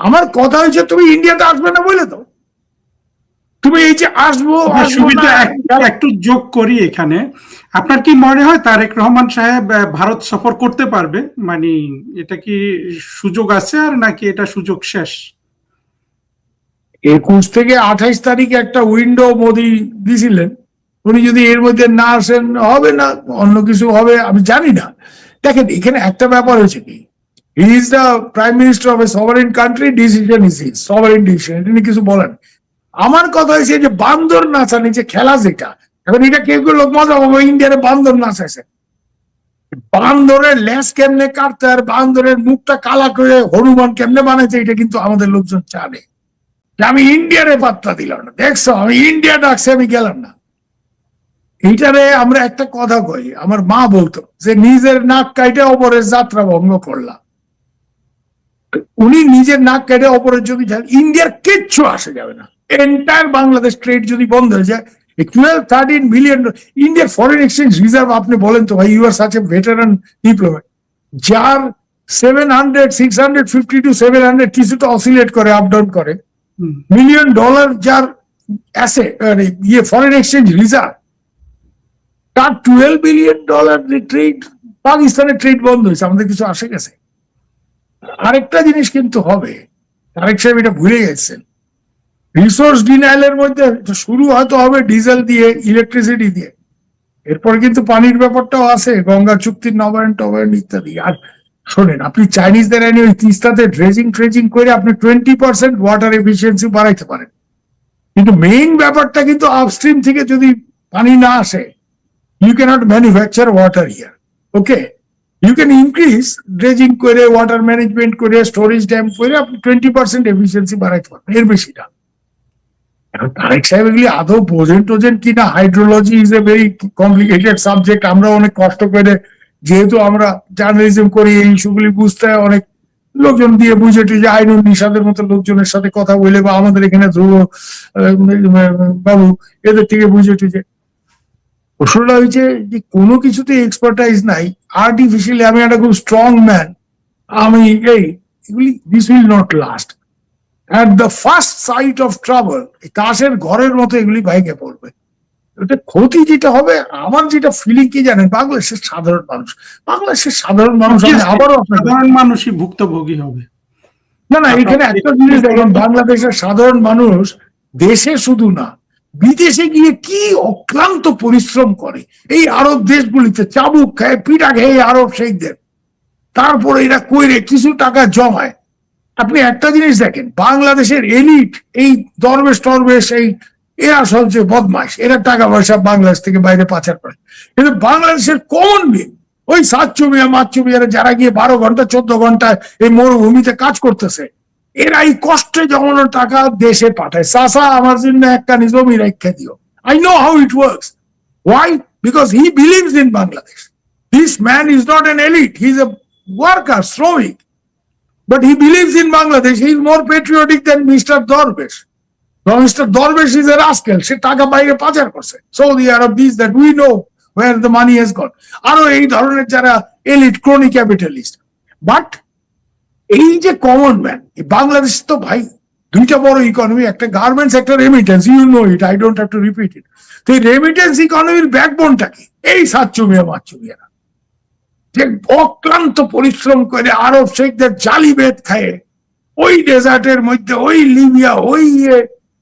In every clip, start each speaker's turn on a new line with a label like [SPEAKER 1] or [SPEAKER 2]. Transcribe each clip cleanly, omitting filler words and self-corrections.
[SPEAKER 1] আমার কথা হচ্ছে তুমি ইন্ডিয়াতে আসবে না বলে তো, তুমি এই যে আসবো
[SPEAKER 2] সুবিধা একটু যোগ করি এখানে। আপনার কি মনে হয় তারেক রহমান সাহেব ভারত সফর করতে পারবে? মানে এটা কি সুযোগ আছে আর নাকি এটা সুযোগ শেষ?
[SPEAKER 1] 21 থেকে 28 তারিখে একটা উইন্ডো মোদি দিছিলেন, উনি যদি এর মধ্যে না আসেন হবে না, অন্য কিছু হবে আমি জানি না। দেখেন এখানে একটা ব্যাপার হয়েছে কি, he is the prime minister of A sovereign country, decision is his, sovereign decision, তিনি কিছু বলেন। আমার কথা হয়েছে যে বান্দর নাচা নিচে খেলা যেটা, এখন এটা কেউ কেউ লোক মজা পাবো, ইন্ডিয়ারে বান্দর নাচাইছে, বান্দরের লেজ কেমনে কাটতে আর বান্দরের মুখটা কালা করে হনুমান কেমনে বানাইছে, এটা কিন্তু আমাদের লোকজন জানে। আমি ইন্ডিয়ারে পাত্তা দিলাম না, দেখছো আমি ইন্ডিয়া ডাকছে আমি গেলাম না। এইটারে আমরা একটা কথা কই, আমার মা বলতো যে নিজের নাক কাইটে অপরের যাত্রা ভঙ্গ করলাম। উনি নিজের নাক কেটে অপরের যদি যান, ইন্ডিয়ার কিচ্ছু আসে যাবে না। এন্টায়ার বাংলাদেশ ট্রেড যদি বন্ধ হয়ে যায়, 12-13 বিলিয়ন ইন্ডিয়ার ফরেন এক্সচেঞ্জ রিজার্ভ, আপনি বলেন তো ভাই, you are such a veteran diplomat, যার 650 to 700 কিছুটা অসিলেট করে, আপ ডাউন করে, মিলিয়ন ডলার যার অ্যাসেট, ইয়ে ফরেন এক্সচেঞ্জ রিজার্ভ, তার $12 বিলিয়ন ট্রেড, পাকিস্তানের ট্রেড বন্ধ হয়েছে, আমাদের কিছু আসে গেছে। আরেকটা জিনিস কিন্তু হবে, তারেক সাহেব এটা ভুলে গেছেন, রিসোর্স ডিনাইলের মধ্যে শুরু হয়তো হবে ডিজেল দিয়ে, ইলেকট্রিসিটি দিয়ে, এরপর কিন্তু পানির ব্যাপারটাও আছে, গঙ্গা চুক্তির নবায়ন টবায়ন ইত্যাদি। আর শোনেন, আপনি চাইনিজদের এনে ওই তিস্তাতে ড্রেজিং করে আপনি 20% ওয়াটার এফিসিয়েন্সি বাড়াইতে পারেন, কিন্তু মেইন ব্যাপারটা কিন্তু আপস্ট্রিম থেকে যদি পানি না আসে, you can't manufacture water here. Okay, you can increase dredging করে, ওয়াটার ম্যানেজমেন্ট করে, স্টোরেজ ড্যাম করে আপনি 20% এফিসিয়েন্সি বাড়াইতে পারবেন, এর বেশি না। এখন তারেক সাহেব এগুলি আদৌ বোঝেন টোঝেন কিনা, hydrology is a very complicated subject, আমরা অনেক কষ্ট করে, যেহেতু আমরা জার্নালিজম করি, এই ইস্যুগুলি বুঝতে অনেক লোকজন দিয়ে বুঝে টুঝে, আইনুল নিশাদের মতো লোকজনের সাথে কথা বলে, বা আমাদের এখানে ধ্রুব বাবু এদের থেকে বুঝে টুঝে, প্রশ্নটা হয়েছে যে কোনো কিছুতে এক্সপার্টাইজ নাই, আর্টিফিশিয়ালি আমি একটা খুব স্ট্রং ম্যান, আমি এগুলি, this will not last. At the first sight of trouble, তাসের ঘরের মতো এগুলি ভেঙে পড়বে। এটা ক্ষতি যেটা হবে, আমার যেটা ফিলিং কি জানেন, বাংলাদেশের সাধারণ মানুষ, আবারও
[SPEAKER 2] সাধারণ মানুষই ভুক্তভোগী হবে।
[SPEAKER 1] না, এখানে একটা জিনিস দেখেন, বাংলাদেশের সাধারণ মানুষ দেশে শুধু না, বিদেশে গিয়ে কি অক্লান্ত পরিশ্রম করে, এই আরব দেশগুলিতে চাবুক খায়, পিঠা খেয়ে আরব শেখদের, তারপরে এরা কইরে কিছু টাকা জমায়। আপনি একটা জিনিস দেখেন, বাংলাদেশের এলিট, এই দরবেশ টরবেশ, এরা সবচেয়ে বদমাইশ, এরা টাকা পয়সা বাংলাদেশ থেকে বাইরে পাচার করে। কিন্তু বাংলাদেশের কমন বিল, ওই সাতচুমিয়া মাতচুমিয়ারা যারা গিয়ে 12 ঘন্টা 14 ঘন্টায় এই মরুভূমিতে কাজ করতেছে, এরা এই কষ্টে জমানো টাকা দেশে পাঠায়, চাচা আমার জন্য একটা জমি রেখে দিও। I know how it works. Why? Because he believes in Bangladesh. This man is not an elite, he's a worker, শ্রমিক, but he believes in Bangladesh. He is more patriotic than Mr. Dorbesh. Now Mr. Dorbesh is a rascal, সে টাকা বাইরে পাচার করছে, Saudi Arab, these that we know where the money has gone, আরো এই ধরনের যারা elite crony capitalist. But এই যে কমন ম্যান, বাংলাদেশ তো ভাই দুইটা বড় ইকোনমি, একটা গার্মেন্টস, একটা remittance, you know it, I don't have to repeat it. তো এই রেমিটেন্স ইকোনমির ব্যাকবোনটা কি? এই সাতচুমিয়া মাতচুমিয়ারা, যে অক্লান্ত পরিশ্রম করে আরব শেখদের জালি বেদ খায়, ওই ডেজার্টের মধ্যে, ওই লিবিয়া, ওই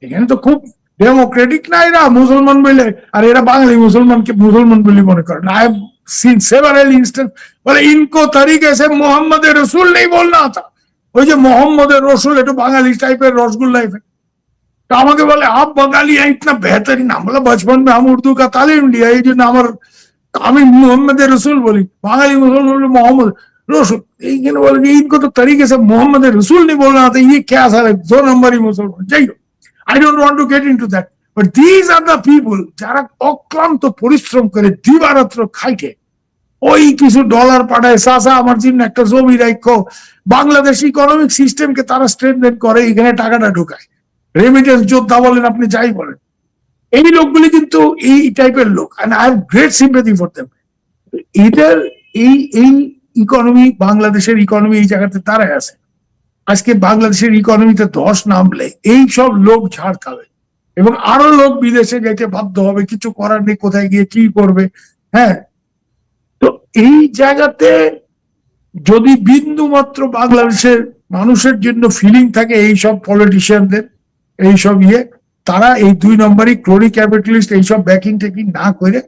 [SPEAKER 1] এখানে তো খুব ডেমোক্রেটিক না এরা, মুসলমান বলে, আর এরা বাঙালি মুসলমানকে মুসলমান বলে মনে করেন। I have seen several instance, বলে ইনকো তরিকে সে মোহাম্মদের রসুল নেই বলনা था, ওই যে মোহাম্মদের রসুল একটু বাঙালি টাইপের রসগুল্লা, তো আমাকে বলে আপ বাঙালি ইতনা বেহতরিন, আমরা বচপন মে হাম উর্দু কা তালিম লিয়া, এই জন্য আমার, আমি মোহাম্মদের রসুল বলি, বাঙালি মুসলমান বলে মোহাম্মদ রসুল, এইখানে বলে ইনকো তো তরিকে সে মোহাম্মদের রসুল নেই বলনা था, ये क्या सारे 2 নম্বরই মুসলমান। যাই হোক, I don't want to get into that, but these are the people যারা অক্লান্ত পরিশ্রম করে দিবারাত্র খাইতে, ওই কিছু ডলার পাঠায়, চাচা আমার জন্য একটা জমি রাখো, বাংলাদেশ ইকোনমিক সিস্টেমকে তারা স্ট্রেনথেন করে, এখানে টাকাটা ঢুকায়, রেমিটেন্স যোদ্ধা বলেন আপনি যাই বলেন, এই লোকগুলি কিন্তু এই টাইপের লোক, and I have great sympathy for them. এটার এই ইকোনমি, বাংলাদেশের ইকোনমি এই জায়গাতে তারাই আছে। আজকে বাংলাদেশের ইকোনমিতে ধস নামলে এই সব লোক ঝাড় খাবে এবং আরো লোক বিদেশে যেতে বাধ্য হবে, কিছু করার নেই, কোথায় গিয়ে কি করবে। হ্যাঁ, তো এই জায়গাতে যদি বিন্দু মাত্র বাংলাদেশের মানুষের জন্য ফিলিং থাকে এইসব পলিটিশিয়ানদের, এইসব তারা এই 2 নম্বরই ক্রোনি ক্যাপিটালিস্ট এইসব ব্যাকিং টেকিং না করে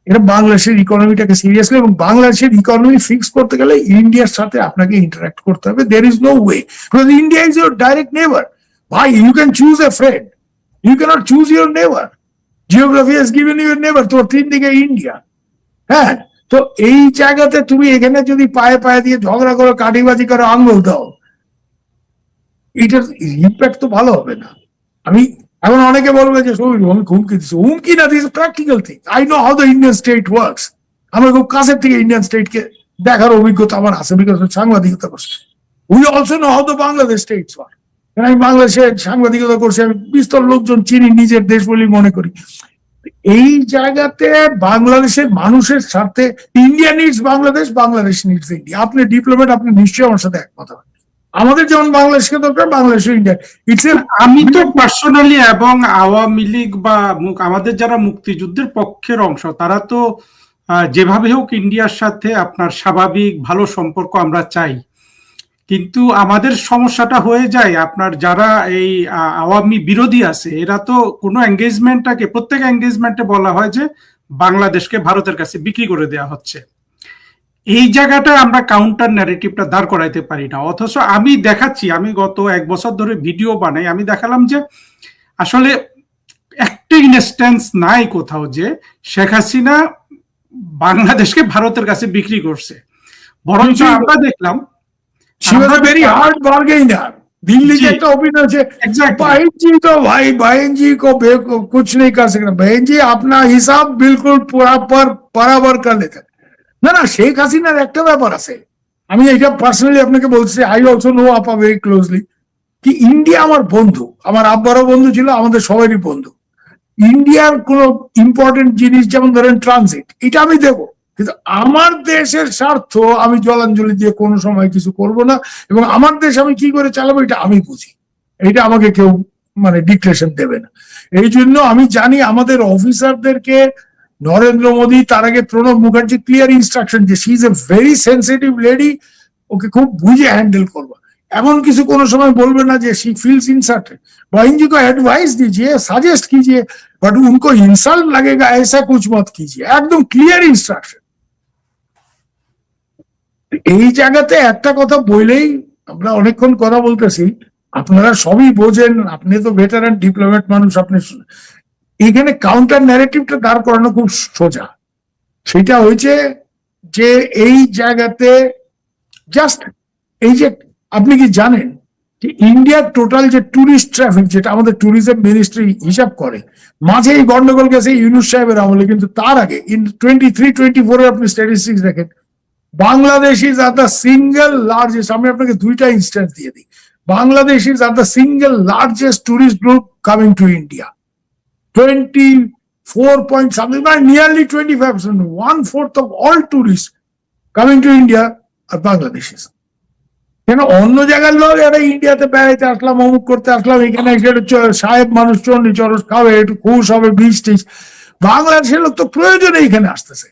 [SPEAKER 1] এটা বাংলাদেশের ইকোনমিটাকে সিরিয়াসলি, এবং বাংলাদেশের ইকোনমি ফিক্স করতে গেলে ইন্ডিয়ার সাথে আপনাকে ইন্টারাক্ট করতে হবে। There is no way, because India is your direct neighbour. ভাই, you can choose a friend, you can't choose your neighbour. Geography has given your neighbour, তোর 3 দিকে ইন্ডিয়া। হ্যাঁ, তো এই জায়গাতে তুমি এখানে যদি পায়ে পায়ে দিয়ে ঝগড়া করো, কাটিবাজি করো, আঙ্গুল দাও, এটার ইম্প্যাক্ট তো ভালো হবে না। আমি এখন অনেকে বলবে যে আমি হুমকি দিচ্ছি, হুমকি না, this practical thing. I know how the Indian state works. আমার খুব কাছের থেকে ইন্ডিয়ান স্টেটকে দেখার অভিজ্ঞতা আমার আছে, বিকজ সাংবাদিকতা করছে। We also know how the Bangladesh states work. আমি বাংলাদেশে সাংবাদিকতা করছি, আমি বিস্তর লোকজন চিনি, নিজের দেশ বলেই মনে করি। এই জায়গাতে বাংলাদেশের মানুষের স্বার্থে India needs Bangladesh, Bangladesh needs India. আপনি ডিপ্লোমেট, আপনি নিশ্চয়ই আমার সাথে একমত হবেন। আমাদের যেমন বাংলাদেশকে দরকার, বাংলাদেশ ইন্ডিয়া। ইটস
[SPEAKER 2] আমি তো পার্সোনালি এবং আওয়ামী লীগ বা আমাদের যারা মুক্তিযুদ্ধের পক্ষের অংশ, তারা তো যেভাবে হোক ইন্ডিয়ার সাথে আপনার স্বাভাবিক ভালো সম্পর্ক আমরা চাই। কিন্তু আমাদের সমস্যাটা হয়ে যায় আপনার যারা এই আওয়ামী বিরোধী আছে, এরা তো কোনো এঙ্গেজমেন্টটাকে, প্রত্যেক এঙ্গেজমেন্টে বলা হয় যে বাংলাদেশকে ভারতের কাছে বিক্রি করে দেওয়া হচ্ছে। এই জায়গাটা আমরা কাউন্টার ন্যারেটিভটা দাঁড় করাইতে পারি না। অথচ আমি দেখাচ্ছি, আমি গত 1 বছর ধরে ভিডিও বানাই, আমি দেখালাম যে আসলে একটা ইনস্ট্যান্স নাই কোথাও যে শেখ হাসিনা বাংলাদেশকে ভারতের কাছে বিক্রি করছে। বরঞ্চ আমরা দেখলাম
[SPEAKER 1] ভেরি হার্ড বার্গেইনার। दिल्ली के একটা অভিনয় আছে, बहन जी तो भाई बहन जी को कुछ नहीं कर सकते, बहन जी अपना हिसाब बिल्कुल बराबर कर लेते। না না, শেখ হাসিনার একটা ব্যাপার আছে, আমি এটা পার্সোনালি আপনাকে বলছি, আই অলসো নো আপা ভেরি ক্লোজলি, কি ইন্ডিয়া আমার বন্ধু, আমার আব্বারও বন্ধু ছিল, আমাদের সবারই বন্ধু। ইন্ডিয়ার কোন ইম্পর্টেন্ট জিনিস যেমন ধরেন ট্রানজিট, এটা আমি দেবো, কিন্তু আমার দেশের স্বার্থ আমি জলাঞ্জলি দিয়ে কোনো সময় কিছু করব না, এবং আমার দেশ আমি কি করে চালাবো এটা আমি বুঝি, এটা আমাকে কেউ মানে ডিক্টেশন দেবে না। এই জন্য আমি জানি আমাদের অফিসারদেরকে নরেন্দ্র মোদী, তার আগে প্রণব মুখার্জি ক্লিয়ার ইনস্ট্রাকশন যে she is a very sensitive lady, okay খুব বুঝে হ্যান্ডেল করবো। এমন কিছু কোনো সময় বলবে না যে शी फील्स इंसल्टेड। बहन जी को एडवाइस दीजिए, सजेस्ट कीजिए, बट उनको इंसल्ट लगेगा ऐसा कुछ मत कीजिए, एकदम क्लियर इंस्ट्रक्शन। এই জায়গাতে একটা কথা বলেই আমরা অনেকক্ষণ কথা বলতেছি, আপনারা সবই বোঝেন, আপনি তো ভেটারান ডিপ্লোমেট মানুষ, আপনি এখানে কাউন্টার ন্যারেটিভটা দাঁড় করানো খুব সোজা। সেটা হয়েছে যে এই জায়গাতে জাস্ট এই যে আপনি কি জানেন যে ইন্ডিয়ার টোটাল যে ট্যুরিস্ট ট্রাফিক, যেটা আমাদের ট্যুরিজম মিনিস্ট্রি হিসাব করে, মাঝে এই গন্ডগোল গেছে ইউনুস সাহেবের আমলে, কিন্তু তার আগে ইন 23-24 আপনি স্ট্যাটিস্টিক্স দেখেন, Bangladesh is are the single largest, আমি আপনাকে 2টা ইনস্ট্যান্স দিয়ে দিই, Bangladesh is are the single largest tourist group coming to India, 24 point something, nearly 25%, 1/4 of all tourists coming to India are Bangladeshis. কেন অন্য জায়গার লোক এরা ইন্ডিয়াতে বেড়াইতে আসলাম, অমুক করতে আসলাম, এখানে সাহেব মানুষ চন্ডি চরস খাবে, একটু খুশ হবে, বীজ টিজ। বাংলাদেশের লোক তো প্রয়োজনে এখানে আসতেছে,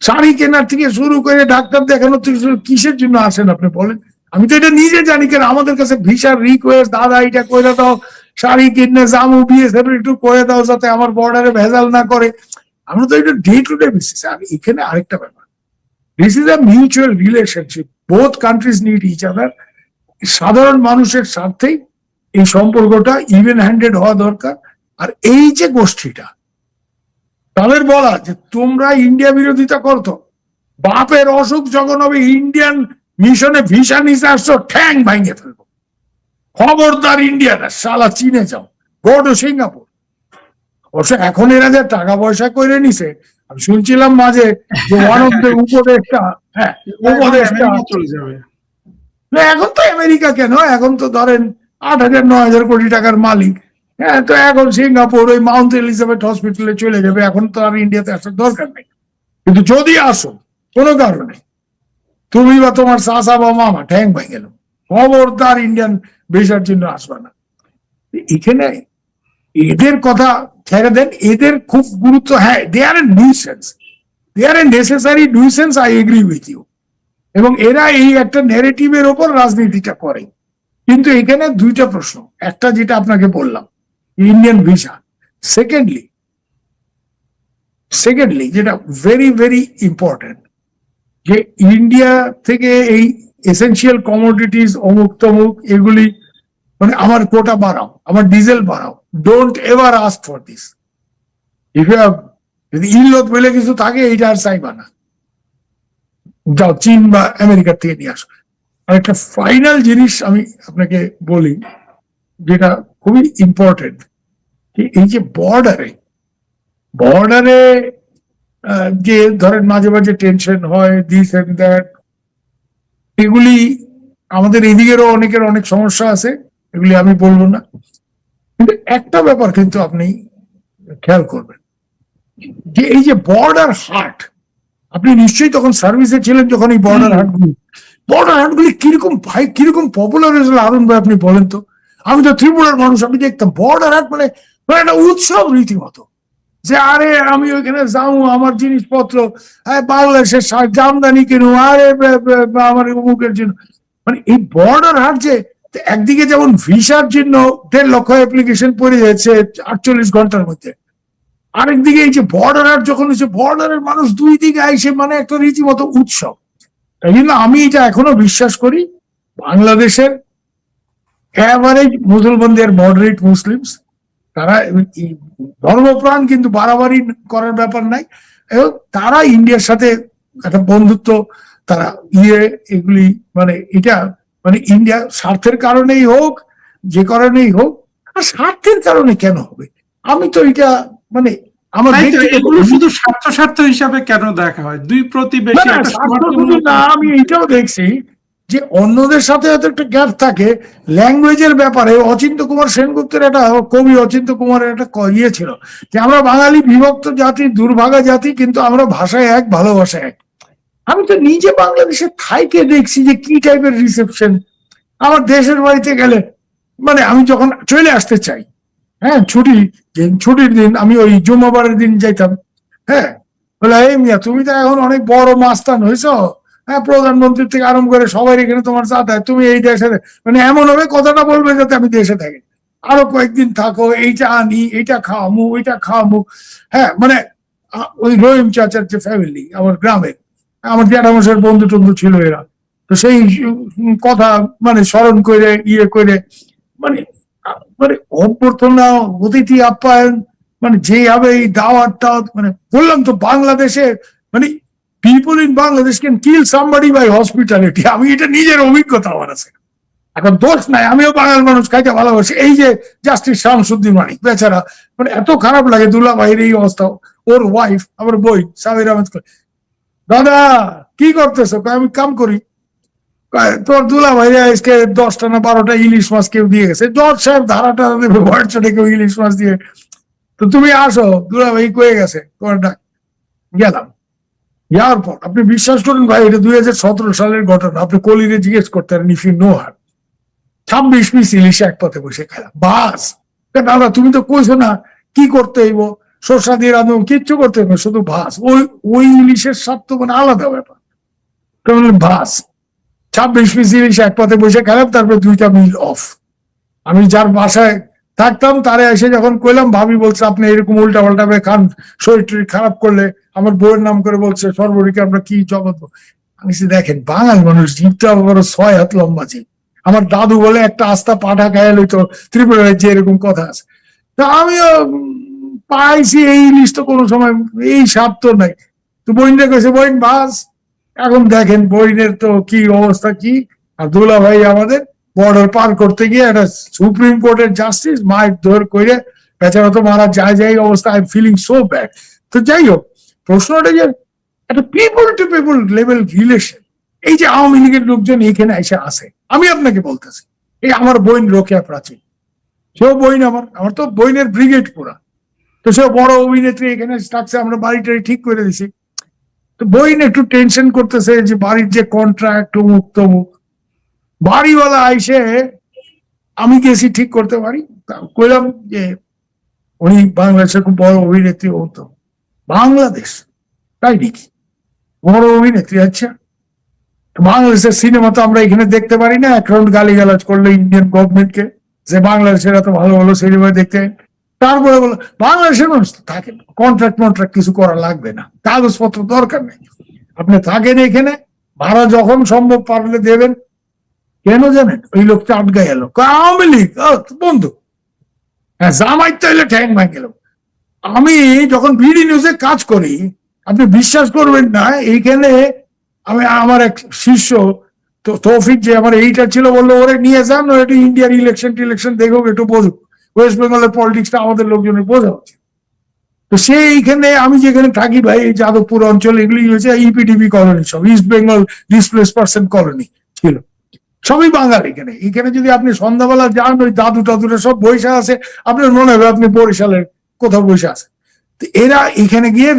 [SPEAKER 1] শাড়ি কেনার থেকে শুরু করে ডাক্তার দেখানোর থেকে কিসের জন্য আসেন আপনি বলেন? আমি তো এটা নিজে জানি, কেন আমাদের কাছে ভিসার রিকোয়েস্ট, দাদা এটা করে দাও, শাড়ি কিনে জামু বিয়ে একটু করে দাও যাতে আমার বর্ডারে ভেজাল না করে। আমরা তো এটা ডে টু ডে বেসিস। আমি এখানে আরেকটা ব্যাপার, this is a mutual relationship, both countries need each other. সাধারণ মানুষের স্বার্থেই এই সম্পর্কটা ইভেন হ্যান্ডেড হওয়া দরকার। আর এই যে গোষ্ঠীটা, তাদের বলা যে তোমরা ইন্ডিয়া বিরোধিতা করতো, বাপের অসুখ যখন হবে ইন্ডিয়ান মিশনে ভিসা নিতে আসছো, ঠ্যাং ভাঙে ফেলবো, খবরদার ইন্ডিয়াটা, শালা চীনে যাও, গো টু সিঙ্গাপুর। অবশ্য এখন এরা যে টাকা পয়সা করে নিছে, আমি শুনছিলাম মাঝে যে ওয়ান অফ দ্য উপদেষ্টা, উপদেষ্টা
[SPEAKER 2] চলে যাবে।
[SPEAKER 1] এখন তো আমেরিকা কেন, এখন তো ধরেন 8,000-9,000 কোটি টাকার মালিক। হ্যাঁ, তো এখন সিঙ্গাপুর ওই মাউন্ট এলিজাবেথ হসপিটালে চলে যাবে, এখন তো আর ইন্ডিয়াতে আসার দরকার নেই। কিন্তু যদি আসো কোনো কারণে, তুমি বা তোমার চাচা বা মামা, ঠ্যাং ভাঙে গেল, খবরদার ইন্ডিয়ান ভিসার জন্য আসবে না। এখানে এদের কথা ছেড়ে দেন, এদের খুব গুরুত্ব, হ্যাঁ they are a nuisance, they are a necessary nuisance, I agree with you. এবং এরা এই একটা ন্যারেটিভের ওপর রাজনীতিটা করে। কিন্তু এখানে দুইটা প্রশ্ন, একটা যেটা আপনাকে বললাম ইন্ডিয়ান ভিসা, সেকেন্ডলি যেটা ভেরি ভেরি ইম্পর্টেন্ট, যে ইন্ডিয়া থেকে এই এসেনশিয়াল কমোডিটিস অমুক তমুক এগুলি, মানে আমার কোটা বাড়াও, আমার ডিজেল বাড়াও, don't ever ask for this. If you have, যদি ইল্লত বলে কিছু থাকে এইটা আর চাইবা না, যাও চীন বা আমেরিকার থেকে নিয়ে আসো। আর একটা ফাইনাল জিনিস আমি আপনাকে বলি, যেটা খুবই ইম্পর্টেন্ট, এই যে বর্ডারে যে ধরেন মাঝে মাঝে টেনশন হয়, দিস এন্ড দ্যাট, এগুলি আমাদের এদিকেরও অনেকের অনেক সমস্যা আছে, এগুলি আমি বলবো না। কিন্তু একটা ব্যাপার কিন্তু আপনি খেয়াল করবেন, যে এই যে বর্ডার হাট, আপনি নিশ্চয়ই তখন সার্ভিসে ছিলেন যখন এই বর্ডার হাটগুলি কিরকম ভাই, কিরকম পপুলার হয়েছিল আরুণ ভাই আপনি বলেন তো। আমি তো ত্রিপুরার মানুষ, আমি দেখতাম বর্ডার হাট মানে একটা উৎসব রীতিমতো, যে আরে আমি ওইখানে যাবো, আমার জিনিসপত্র বাংলাদেশের জামদানি কিনু, আরে আমার অমুকের জন্য, মানে এই বর্ডার হাট যে একদিকে যেমন ভিসার জন্য 1.5 লক্ষ অ্যাপ্লিকেশন পড়ে যাচ্ছে 48 ঘন্টার মধ্যে, আরেকদিকে এই যে বর্ডার হাট যখন হচ্ছে, বর্ডারের মানুষ দুই দিকে আইসে, মানে একটা রীতিমতো উৎসব। তাই জন্য আমি এটা এখনো বিশ্বাস করি, বাংলাদেশের অ্যাভারেজ মুসলমানদের, মডারেট মুসলিমস, তারা ধর্মপ্রাণ, কিন্তু বাড়াবাড়ি করার ব্যাপার নাই, এবং তারা ইন্ডিয়ার সাথে একটা বন্ধুত্ব, তারা এগুলি মানে এটা মানে ইন্ডিয়া স্বার্থের কারণেই হোক, যে কারণেই হোক, আর স্বার্থের কারণে কেন হবে, আমি তো এটা মানে আমার
[SPEAKER 2] এগুলো শুধু স্বার্থ হিসাবে কেন দেখা হয়? দুই প্রতিবেশী
[SPEAKER 1] না, আমি এটাও দেখছি যে অন্যদের সাথে হয়তো একটা গ্যাপ থাকে ল্যাঙ্গুয়েজের ব্যাপারে। অচিন্ত্য কুমার সেনগুপ্তের একটা কবি, অচিন্ত্য কুমারের একটা ইয়ে ছিল, যে আমরা বাঙালি বিভক্ত জাতি, দুর্ভাগা জাতি, কিন্তু আমরা ভাষায় এক, ভালোবাসা এক। আমি তো নিজে বাংলাদেশের থাইকে দেখছি যে কি টাইপের রিসেপশন। আমার দেশের বাড়িতে গেলে, মানে আমি যখন চলে আসতে চাই, হ্যাঁ ছুটির দিন, আমি ওই জুম্মাবারের দিন যাইতাম, হ্যাঁ বলে এই মিয়া তুমি তো এখন অনেক বড় মাস্তান হয়েছ, হ্যাঁ প্রধানমন্ত্রী থেকে আরম্ভ করে সবাই এখানে তোমার যাতায়াত, তুমি এই দেশে, মানে এমন হবে কথাটা বলবে যাতে আমি দেশে থাকি, আরো কয়েকদিন থাকো, এইটা আনি, এইটা খাওয়ামু, ওইটা খাওয়ামু। হ্যাঁ মানে ওই রহিম চাচার যে ফ্যামিলি আমার গ্রামের, আমার জ্যাঠামশাইয়ের বন্ধু টন্ধু ছিল এরা, তো সেই কথা মানে স্মরণ করে করে, মানে মানে অভ্যর্থনা, অতিথি আপ্যায়ন, মানে যেভাবে এই দাওয়াত, মানে বললাম তো বাংলাদেশে, মানে people in Bangladesh can kill somebody by hospitality. আমি এটা নিজের অভিজ্ঞতা আমার আছে, এখন দোষ নাই, আমিও বাঙাল মানুষ, খাইতে ভালোবাসি। এই যে জাস্টিস শামসুদ্দিন মানিক বেচারা, মানে এত খারাপ লাগে দুলা ভাইয়ের এই অবস্থা। ওর ওয়াইফ, আমার বই সাবির আহমেদ, দাদা কি করতেছো, আমি কাম করি। তোর দুলা ভাইরা আজকে 10টা না 12টা ইলিশ মাছ কেউ দিয়ে গেছে, জজ সাহেব ধারাটা দেবে, হোয়াইট চটে কেউ ইলিশ মাছ দিয়ে, তো তুমি আসো, দুলা ভাই কয়ে গেছে, তোমার ডাক। গেলাম, যাওয়ার পর আপনি বিশ্বাস করুন ভাই, এটা 2017 সালের ঘটনা, আপনি কলিরে জিজ্ঞেস করতেন if you know her. 26 piece ইলিশ এক পথে বসে খেলা, বাস। দাদা তুমি তো কইছো না কি করতে হইব, শসা দিয়ে রাঁধব, কিচ্ছু করতে হইব, শুধু ভাস। ওই ইলিশের স্বাদ তো মানে আলাদা ব্যাপার। তো ভাস, 26 পিস ইলিশ এক পথে বসে খেলাম, তারপরে 2টা মিল অফ। আমি যার বাসায় থাকতাম তারে এসে যখন কইলাম, ভাবি বলছে আপনি এরকম উল্টা পাল্টা খান, শরীর টরীর খারাপ করলে, আমার বউয়ের নাম করে বলছে সর্বরিকে আমরা কি জগৎ। আমি দেখেন বাঙাল মানুষ, জীবটা বড় 6 হাত লম্বা জীব। আমার দাদু বলে একটা আস্তা পাঠা খায় লইতো ত্রিপুরার, যে এরকম কথা আছে। তা আমিও পাইছি এই ইলিশ, তো কোনো সময় এই স্বাদ তো নাই। তো বইনটা কইছে বইন বাস। এখন দেখেন বইনের তো কি অবস্থা কি। আর দুলা ভাই আমাদের বর্ডার পার করতে গিয়ে একটা সুপ্রিম কোর্টের জাস্টিস মাইক ধর করে, বেচারা তো মারা যায় অবস্থা। I am feeling so bad. তো যাই হোক, প্রশ্নটা যে একটা people to people level relation, এই যে আওয়ামী লীগের লোকজন এখানে এসে আসে, আমি আপনাকে বলতেছি, এই আমার বোন রোকেয়া প্রাচীন, সেও বইন, আমার তো বইনের ব্রিগেড পুরা। তো সে বড় অভিনেত্রী, এখানে থাকছে, আমরা বাড়িটারি ঠিক করে দিছি। তো বইন একটু টেনশন করতেছে যে বাড়ির যে কন্ট্রাক্ট অমুক তমুক। বাড়িওয়ালা আইসে আমি গেছি ঠিক করতে পারি, কইলাম যে উনি বাংলাদেশের খুব বড় অভিনেত্রী হতো। বাংলাদেশ, তাই নাকি? বড় অভিনেত্রী, আচ্ছা। বাংলাদেশের সিনেমা তো আমরা এখানে দেখতে পারি না, এখন গালিগালাজ করলে ইন্ডিয়ান গভর্নমেন্টকে যে বাংলাদেশের এত ভালো ভালো সিনেমা দেখতে। তারপরে বলো বাংলাদেশের মানুষ থাকে, কন্ট্রাক্ট মন্ট্রাক্ট কিছু করা লাগবে না, কাগজপত্র দরকার নেই, আপনি থাকেন এখানে, ভাড়া যখন সম্ভব পারলে দেবেন। কেন জানেন? ওই লোকটা আটকাই এলো, আওয়ামী লীগ বন্ধু, হ্যাঁ জামাই তো এলে ঠ্যাং ভাঙ গেল। আমি যখন বিডি নিউজে কাজ করি, আপনি বিশ্বাস করবেন না, এইখানে আমি আমার এক শিষ্য তো তৌফিক যে আমার এইটা ছিল, বললো ওরে নিয়ে যান, ও একটু ইন্ডিয়ার ইলেকশন টিলেকশন দেখুক, একটু বোঝুক, ওয়েস্ট বেঙ্গলের পলিটিক্সটা আমাদের লোকজনের বোঝা উচিত। তো সেইখানে আমি যেখানে থাকি ভাই, এই যাদবপুর অঞ্চল, এগুলি হচ্ছে ইপিডিপি কলোনি, সব east Bengal displace person colony ছিল, সবই বাঙাল। এখানে এখানে যদি আপনি সন্ধ্যাবেলা যান, ওই দাদু টাদুরা সব বৈশা আছে, আপনার মনে হবে আপনি বরিশালের কোথাও বৈশা আছে। তো এরা এখানে গিয়ে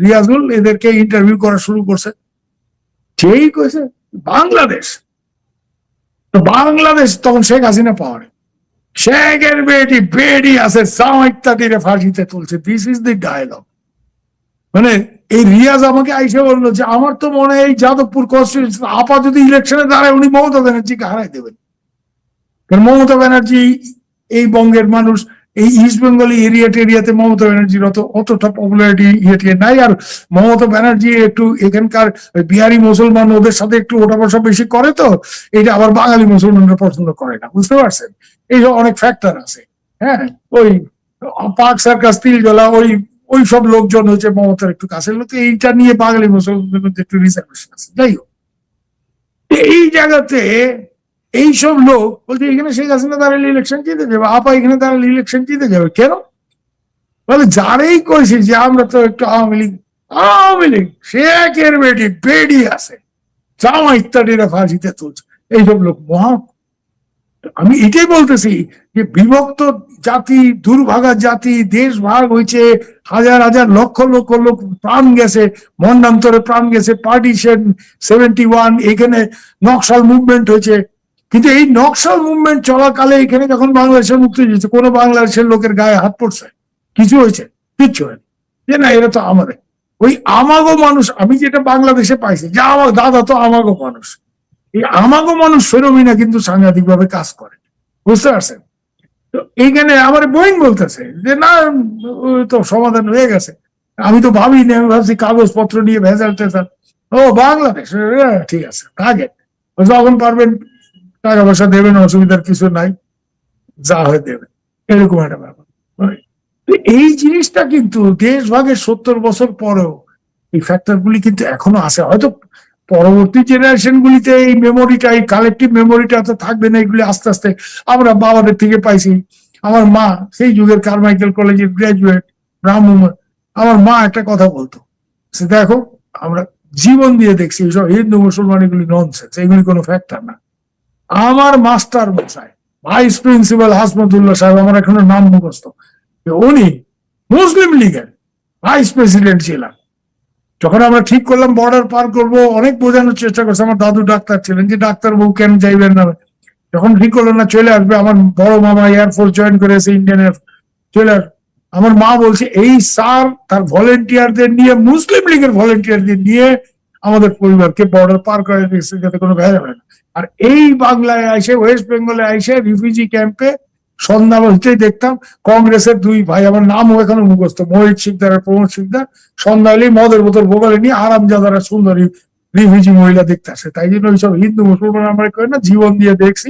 [SPEAKER 1] রিয়াজুল এদেরকে ইন্টারভিউ করা শুরু করছে, সেই কইছে বাংলাদেশ। তো বাংলাদেশ তখন শেখ হাসিনা পাওয়ারে, শেখের বেটি বেডি আছে, সামাইত্যাদিরে ফাঁসিতে তুলছে। This is the dialogue. মানে এই রিয়াজ আমাকে আইসে বললো যে আমার তো মনে হয় এই যাদবপুর কনস্টিটিউশন আপা যদি ইলেকশনে দাঁড়ায়, উনি মমতা ব্যানার্জিকে হারাই দেবেন। কারণ মমতা ব্যানার্জি এই বঙ্গের মানুষ, এই ইস্ট বেঙ্গলি এরিয়াতে মমতা ব্যানার্জির অতটা পপুলারিটি ইয়েটে নাই। আর মমতা ব্যানার্জি একটু এখানকার বিহারি মুসলমান, ওদের সাথে একটু ওঠা বসা বেশি করে, তো এটা আবার বাঙালি মুসলমানরা পছন্দ করে না, বুঝতে পারছেন? এইসব অনেক ফ্যাক্টর আছে। হ্যাঁ, ওই পার্ক সার্কাস তিলজলা ওই সব লোকজন হচ্ছে মমতার একটু কাছের লোক, এইটা নিয়ে বাঙালি মুসলমানদের মধ্যে একটু রিজার্ভেশন আছে। যাই হোক, এই জায়গাতে এইসব লোক বলছে এখানে শেখ হাসিনা দাঁড়ালে ইলেকশন জিতে যাবে, আপা এখানে দাঁড়ালে ইলেকশন জিতে যাবে। কেন? বলে যারাই কইছে যে আমরা তো একটু আওয়ামী লীগ শেখের বেটি বেডি আছে, জামা ইত্যাদিরা ফাঁসিতে তুলছে, এইসব লোক মহা। আমি এটাই বলতেছি যে বিভক্ত জাতি, দুর্ভাগা জাতি, দেশ ভাগ হয়েছে, হাজার হাজার লক্ষ লক্ষ লোক প্রাণ গেছে, মন্ডান্তরে প্রাণ গেছে, পার্টিশন 71, এখানে নকশাল মুভমেন্ট হয়েছে। কিন্তু এই নকশাল মুভমেন্ট চলাকালে এখানে যখন বাংলাদেশের মুক্তি হয়েছে, কোনো বাংলাদেশের লোকের গায়ে হাত পড়ছে? কিছু হয়েছে? কিচ্ছু হয়নি। যে না এরা তো আমাদের ওই আমাগো মানুষ। আমি যেটা বাংলাদেশে পাইছি, যে আমার দাদা তো আমাগো মানুষ, এই আমাগো মানুষ ফেরোমিনা কিন্তু সাংঘাতিক ভাবে কাজ করে, বুঝতে পারছেন? তো এইখানে আমার বোয়িং বলতেছে যে না তো সমাধান হয়ে গেছে। আমি তো ভাবিনি, আমি ভাবছি কাগজপত্র নিয়ে ভেজাল টেজাল। ও বাংলাদেশ, ঠিক আছে থাকে, যখন পারবেন টাকা পয়সা দেবেন, অসুবিধার কিছু নাই, যা হয় দেবেন, এরকম একটা ব্যাপার। এই জিনিসটা কিন্তু দেশ ভাগের 70 বছর পরেও এই ফ্যাক্টর গুলি কিন্তু এখনো আছে। হয়তো পরবর্তী জেনারেশন গুলিতে এই মেমোরিটা, এই কালেকটিভ মেমোরিটা তো থাকবে না। এগুলি আস্তে আস্তে আমরা বাবাদের থেকে পাইছি। আমার মা সেই যুগের কারমাইকেল কলেজের গ্রাজুয়েট ব্রাহ্মণ। আমার মা একটা কথা বলতো, দেখো আমরা জীবন দিয়ে দেখছি এইসব হিন্দু মুসলমান এগুলি ননসেন্স, এগুলি কোনো ফ্যাক্টর না। আমার মাস্টার মশাই ভাইস প্রিন্সিপাল হাসমতুল্লাহ সাহেব, আমার এখনো নাম মুখস্থ, উনি মুসলিম লীগের ভাইস প্রেসিডেন্ট ছিলেন। যখন আমরা ঠিক করলাম বর্ডার পার করবো, অনেক বোঝানোর চেষ্টা করছে, আমার দাদু ডাক্তার ছিলেন, যে ডাক্তার বউ কেন যাইবেন না। যখন ঠিক করলো না চলে আসবে, আমার বড় মামা এয়ারফোর্স জয়েন করেছে, ইন্ডিয়ান চলে আসবে, আমার মা বলছে এই স্যার তার ভলেন্টিয়ারদের নিয়ে, মুসলিম লীগের ভলেন্টিয়ারদের নিয়ে আমাদের পরিবারকে বর্ডার পার করে দিয়েছে, যাতে কোনো ভেজা হয় না। আর এই বাংলায় আইসে, ওয়েস্ট বেঙ্গলে আইসে রিফিউজি ক্যাম্পে সন্ধ্যা হইতেই দেখতাম কংগ্রেসের দুই ভাই, আমার নামও এখনো মুখস্থ, মোহিত শিকদার আর প্রমোদ শিকদার, সন্ধ্যা হলেই মদের বোতল বোকালে নিয়ে আরামজাদারা সুন্দরী রিফিউজি মহিলা দেখতে আসে। তাই জন্য ওইসব হিন্দু মুসলমান আমরা করি না, জীবন দিয়ে দেখছি,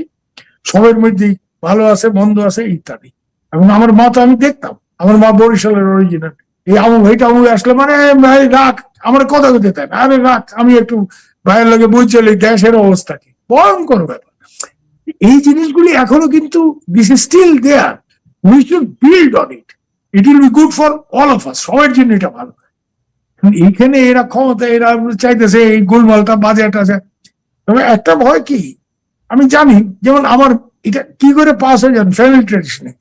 [SPEAKER 1] সবের মধ্যেই ভালো আছে মন্দ আছে ইত্যাদি। এবং আমার মা তো আমি দেখতাম, আমার মা বরিশালের অরিজিনাল, এই আমু ভাইটা আমু আসলে মানে ভাই রাখ, আমার কথা বলতে তাই না, আরে রাখ, আমি একটু ভাইয়ের লাগে বই চলে, গ্যাসের অবস্থা কি ভয়ঙ্কর ব্যাপার। এই জিনিসগুলি এখনো কিন্তু this is still there, we should build on it, it will be good for all of us, সবার জন্য এটা ভালো। এইখানে এরা ক্ষমতা, এরা চাইতেছে এই গোলমালটা বাজেট আছে। তবে একটা ভয় কি আমি জানি, যেমন আমার এটা কি করে পাস হয়ে যান ফ্যামিলি ট্রেডিশনে,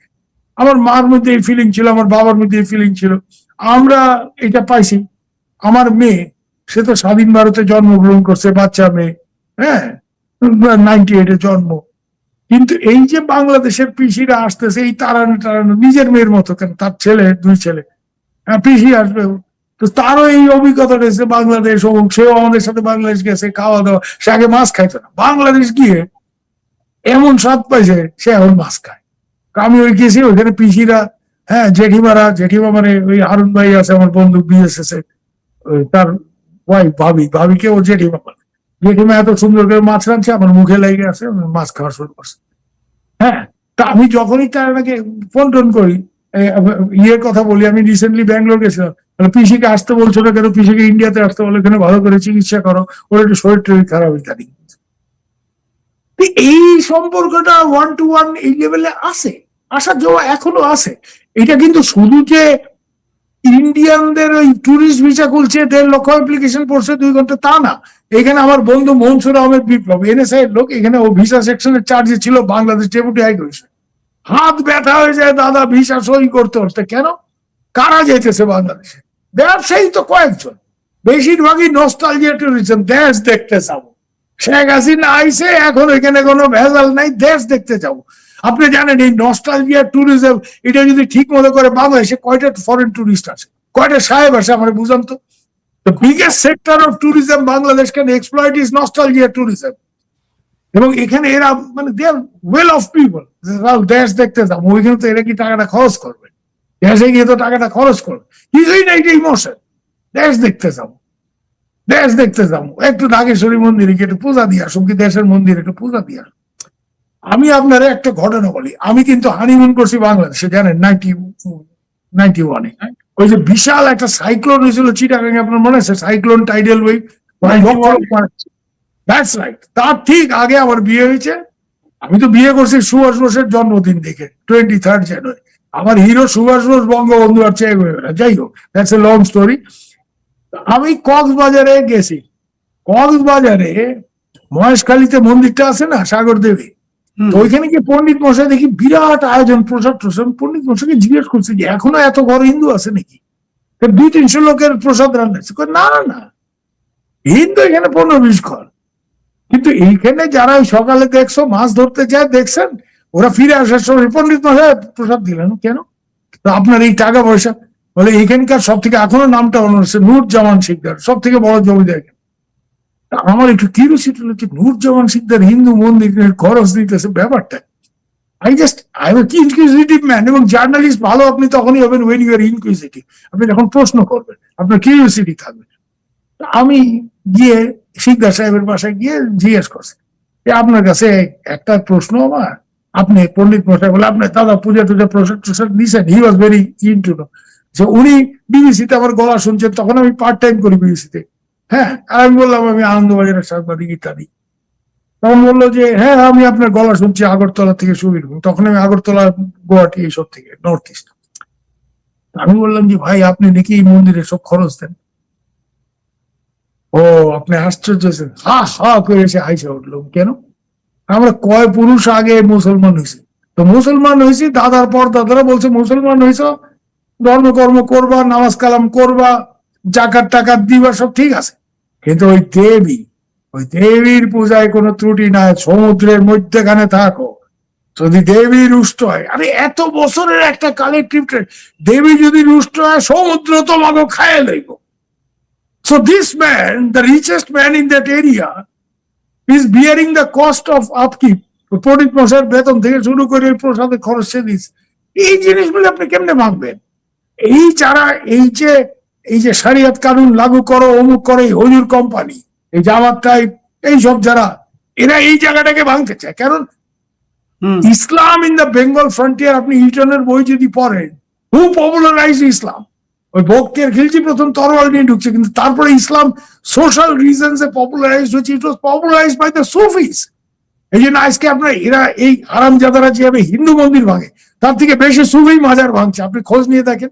[SPEAKER 1] আমার মার মধ্যে এই ফিলিং ছিল, আমার বাবার মধ্যে এই ফিলিং ছিল, আমরা এটা পাইছি। আমার মেয়ে, সে তো স্বাধীন ভারতে জন্মগ্রহণ করছে, বাচ্চা মেয়ে, হ্যাঁ, 98-এ জন্ম, কিন্তু এই যে বাংলাদেশের পিসিরা আসতেছে এই তাড়ানো টাড়ানো নিজের মেয়ের মতো, কেন তার ছেলে 2 ছেলে, পিসি আসবে, তো তারও এই অভিজ্ঞতা রয়েছে বাংলাদেশ, এবং সেও আমাদের সাথে বাংলাদেশ গেছে, খাওয়া দাওয়া, সে আগে মাছ খাইতো না, বাংলাদেশ গিয়ে এমন স্বাদ পাইছে সে এখন মাছ খায়। আমি ওই গেছি ওইখানে পিসিরা, হ্যাঁ জেঠিমা মানে ওই হারুন ভাই আছে আমার বন্ধু বিএসএস এ, তার ওয়াইফ ভাবিকে ও জেঠিমা বলে, জেঠিমা এত সুন্দর করে মাছ রাঁধছে, আমার মুখে লেগে আছে, মাছ খাওয়া শুরু করছে। হ্যাঁ, তা আমি যখনই তাকে ফোন টোন করি, ইয়ের কথা বলি, আমি রিসেন্টলি ব্যাঙ্গালোর গেছিলাম, পিসিকে আসতে বলছো না কেন, পিসিকে ইন্ডিয়াতে আসতে বলে, এখানে ভালো করে চিকিৎসা করো, ওর একটু শরীর টরীর খারাপ ইত্যাদি। এই সম্পর্কটা 1 to 1 এই লেভেলে আছে, আসার জন্য এখনো আছে। এটা কিন্তু শুধু যে ইন্ডিয়ানদের ওই টুরিস্ট ভিসা খুলছে 1.5 লক্ষ অ্যাপ্লিকেশন পড়ছে 2 ঘন্টা, তা না। এখানে আমার বন্ধু মনসুর আহমেদ বিপ্লব, এনএসআই এর লোক, এখানে ও ভিসা সেকশনের চার্জে ছিল, বাংলাদেশ ডেপুটি হাই কমিশন, হাত ব্যথা হয়ে যায় দাদা ভিসা সই করতে হচ্ছে। কেন? কারা যেতেছে বাংলাদেশে? ব্যবসায়ী তো কয়েকজন, বেশিরভাগই নস্টালজিয়া ট্যুরিজম, দেশ দেখতে যাবো। শেখ হাসিনা আইসে, এখন এখানে কোনো ভেজাল নাই, দেশ দেখতে যাবো। আপনি জানেন এই নস্টালজিয়া ট্যুরিজম এটা যদি ঠিক মতো করে, বাংলাদেশে কয়টা ফরেন ট্যুরিস্ট আছে, কয়টা সাহেব আছে আমার বুঝান তো? The biggest sector of tourism Bangladesh can exploit is nostalgia tourism. এবং এখানে এরা মানে দে আর ওয়েল অফ পিপল, দেশ দেখতে যাবো, ওইখানে তো এরা কি টাকাটা খরচ করবে? দেশে গিয়ে তো টাকাটা খরচ করবে কিছুই না, এটা ইমোশন, দেশ দেখতে যাবো, দেশ দেখতে যাবো, একটু নাগেশ্বরী মন্দিরে গিয়ে একটু পূজা দিয়ে আসুন, কি দেশের মন্দিরে একটু পূজা দিয়ে আসুন। আমি আপনার একটা ঘটনা বলি, আমি কিন্তু হানিমুন করছি বাংলাদেশে, জানেন 91-এ, ওই যে বিশাল একটা সাইক্লোন হয়েছিল চিটাগাং, আপনার মনে আছে? Cyclone tidal wave, that's right, তার ঠিক আগে আমার বিয়ে হয়েছে। আমি তো বিয়ে করছি সুভাষ বোসের জন্মদিন দেখে, 23 জানুয়ারি। আমার হিরো সুভাষ বোস বঙ্গবন্ধু আর চেয়ে হয়ে গেল, যাই হোক, দ্যাটস এ লং স্টোরি। আমি কক্সবাজারে গেছি, কক্সবাজারে মহেশখালীতে মন্দিরটা আছে না, সাগর দেবী, তো ওইখানে গিয়ে পণ্ডিত মশাই দেখি বিরাট আয়োজন, প্রসাদ প্রসাদ। পণ্ডিত মশাইকে জিজ্ঞেস করছি যে এখনো এত ঘর হিন্দু আছে নাকি, 200-300 লোকের প্রসাদ রান্না, না না, হিন্দু এখানে 15-20 ঘর। কিন্তু এইখানে যারা সকালে দেখছো মাছ ধরতে যায়, দেখছেন ওরা ফিরে আসার সময় পণ্ডিত মশাই প্রসাদ দিলেন কেন? আপনার এই টাকা পয়সা, বলে এইখানকার সব থেকে, এখনো নামটা মনে হচ্ছে, নূরজামান শিকদার, সব থেকে বড় জমিদার। আমার একটু কিউরিওসিটি হচ্ছে, নূরজামান শিকদার হিন্দু মন্দিরের খরচ দিতেছে, ব্যাপারটা আই এম ইনকুইজিটিভ ম্যান, এবং জার্নালিস্ট ভালো আপনি তখনই হবেন ওয়েন ইউ আর ইনকুইজিটিভ, আপনি যখন প্রশ্ন করবেন, আপনার কিউরিওসিটি থাকবে। আমি গিয়ে শিকদার সাহেবের বাসায় গিয়ে জিজ্ঞেস করছি যে আপনার কাছে একটা প্রশ্ন আমার, আপনি পণ্ডিত মশাই বলে আপনি দাদা পূজা টুজা প্রসাদ টসাদ দিয়েছেন, he was very in to know, যে উনি বিবিসিতে আমার গলা শুনছেন, তখন আমি পার্ট টাইম করি বিবিসিতে। হ্যাঁ, আর আমি বললাম আমি আনন্দবাজারের সাংবাদিক ইত্যাদি। তখন বললো যে হ্যাঁ আমি আপনার গলা শুনছি আগরতলা থেকে শুরু, তখন আমি আগরতলা, গুয়াহাটি এইসব থেকে, নর্থ ইস্ট। আমি বললাম যে ভাই আপনি নাকি এই মন্দিরে সব খরচ দেন? ও আপনি আশ্চর্য, হা হা করে সে হাইসে উঠলো। কেন? আমরা কয় পুরুষ আগে মুসলমান হয়েছি, তো মুসলমান হয়েছি, দাদার পর দাদারা বলছে মুসলমান হয়েছ, ধর্মকর্ম করবা, নামাজ কালাম করবা, জাকাত টাকাত দিবা, সব ঠিক আছে, কিন্তু ওই দেবীর পূজায় কোনো ত্রুটি নাই, সমুদ্রের মধ্যখানে থাকো, যদি দেবী রুষ্ট হয়, আরে এত বছরের একটা কালেকটিভ ট্রেড, দেবী যদি রুষ্ট হয় সমুদ্র তোমাকে খায় লইব। So this man, the richest man in that area, is bearing the cost of upkeep. পণ্ডিত মশাইয়ের বেতন থেকে শুরু করে প্রসাদের খরচ সে দিচ্ছে। এই জিনিসগুলো আপনি কেমনে ভাঙবেন? এই যারা এই যে শরিয়ত কানুন লাগু করো, অমুক করে, হুজুর কোম্পানি, এই জামাত টাইপ, এইসব যারা, এরা এই জায়গাটাকে ভাঙতে চায়। কারণ ইসলাম ইন দ্য বেঙ্গল ফ্রন্টিয়ার, আপনি ইলটনের বই যদি পড়েন, হু পপুলারাইজ ইসলাম, ওই বক্তের খিলজি প্রথম তরোয়াল নিয়ে ঢুকছে, কিন্তু তারপরে ইসলাম সোশ্যাল রিজনস এ পপুলারাইজড হয়েছে, ইট ওয়াজ পপুলারাইজড বাই দ্য সুফিস। এই জন্য আজকে আপনার এরা এই হারামজাদারা যেভাবে হিন্দু মন্দির ভাঙে, তার থেকে বেশি সুফি মাজার ভাঙছে, আপনি খোঁজ নিয়ে দেখেন।